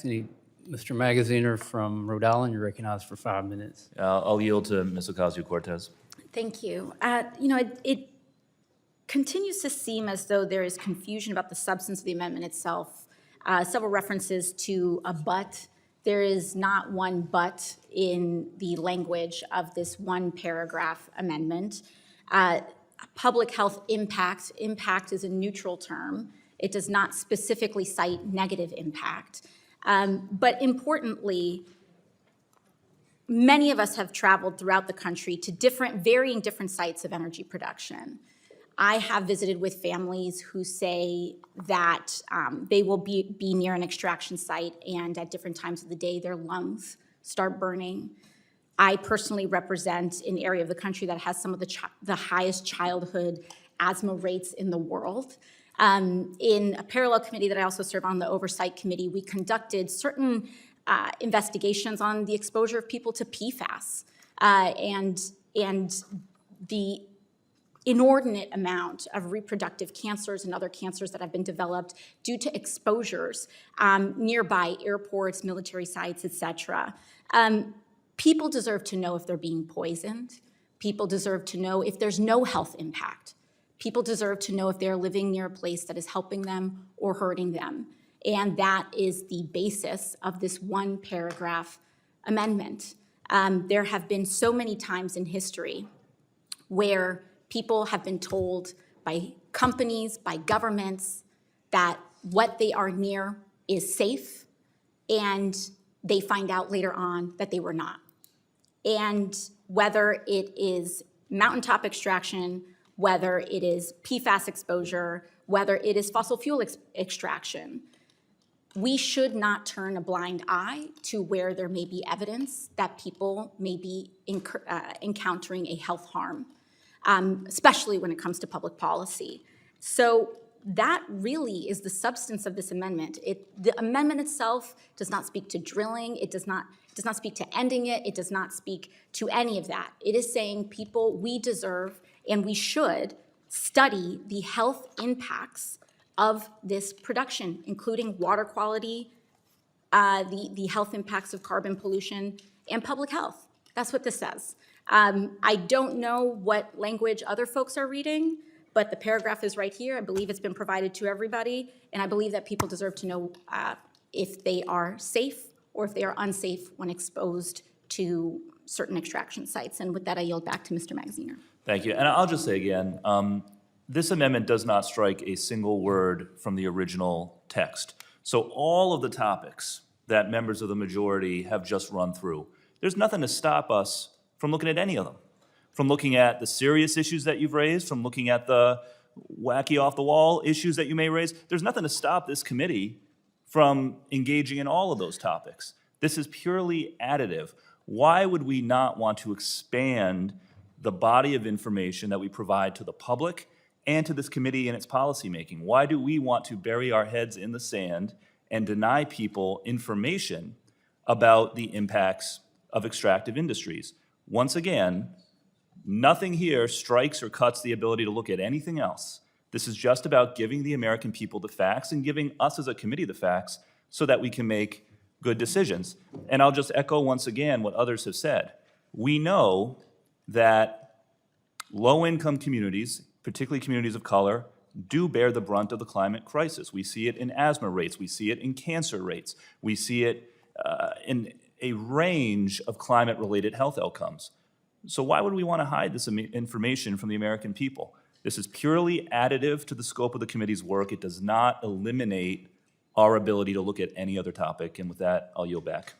Mr. Magaziner from Rhode Island, you're recognized for 5 minutes. I'll yield to Ms. Ocasio-Cortez. Thank you. It continues to seem as though there is confusion about the substance of the amendment itself. Several references to a but. There is not one but in the language of this one paragraph amendment. Public health impact is a neutral term. It does not specifically cite negative impact. But importantly, many of us have traveled throughout the country to varying different sites of energy production. I have visited with families who say that they will be near an extraction site and at different times of the day their lungs start burning. I personally represent an area of the country that has some of the highest childhood asthma rates in the world. In a parallel committee that I also serve on, the Oversight Committee, we conducted certain investigations on the exposure of people to PFAS and the inordinate amount of reproductive cancers and other cancers that have been developed due to exposures nearby airports, military sites, et cetera. People deserve to know if they're being poisoned. People deserve to know if there's no health impact. People deserve to know if they're living near a place that is helping them or hurting them. And that is the basis of this one paragraph amendment. There have been so many times in history where people have been told by companies, by governments, that what they are near is safe, and they find out later on that they were not. And whether it is mountaintop extraction, whether it is PFAS exposure, whether it is fossil fuel extraction, we should not turn a blind eye to where there may be evidence that people may be encountering a health harm, especially when it comes to public policy. So that really is the substance of this amendment. The amendment itself does not speak to drilling. It does not speak to ending it. It does not speak to any of that. It is saying people, we deserve and we should study the health impacts of this production, including water quality, the health impacts of carbon pollution, and public health. That's what this says. I don't know what language other folks are reading, but the paragraph is right here. I believe it's been provided to everybody, and I believe that people deserve to know if they are safe or if they are unsafe when exposed to certain extraction sites. And with that, I yield back to Mr. Magaziner. Thank you. And I'll just say again, this amendment does not strike a single word from the original text. So all of the topics that members of the majority have just run through, there's nothing to stop us from looking at any of them, from looking at the serious issues that you've raised, from looking at the wacky off-the-wall issues that you may raise. There's nothing to stop this committee from engaging in all of those topics. This is purely additive. Why would we not want to expand the body of information that we provide to the public and to this committee in its policymaking? Why do we want to bury our heads in the sand and deny people information about the impacts of extractive industries? Once again, nothing here strikes or cuts the ability to look at anything else. This is just about giving the American people the facts and giving us as a committee the facts so that we can make good decisions. And I'll just echo once again what others have said. We know that low-income communities, particularly communities of color, do bear the brunt of the climate crisis. We see it in asthma rates. We see it in cancer rates. We see it in a range of climate-related health outcomes. So why would we want to hide this information from the American people? This is purely additive to the scope of the committee's work. It does not eliminate our ability to look at any other topic. And with that, I'll yield back.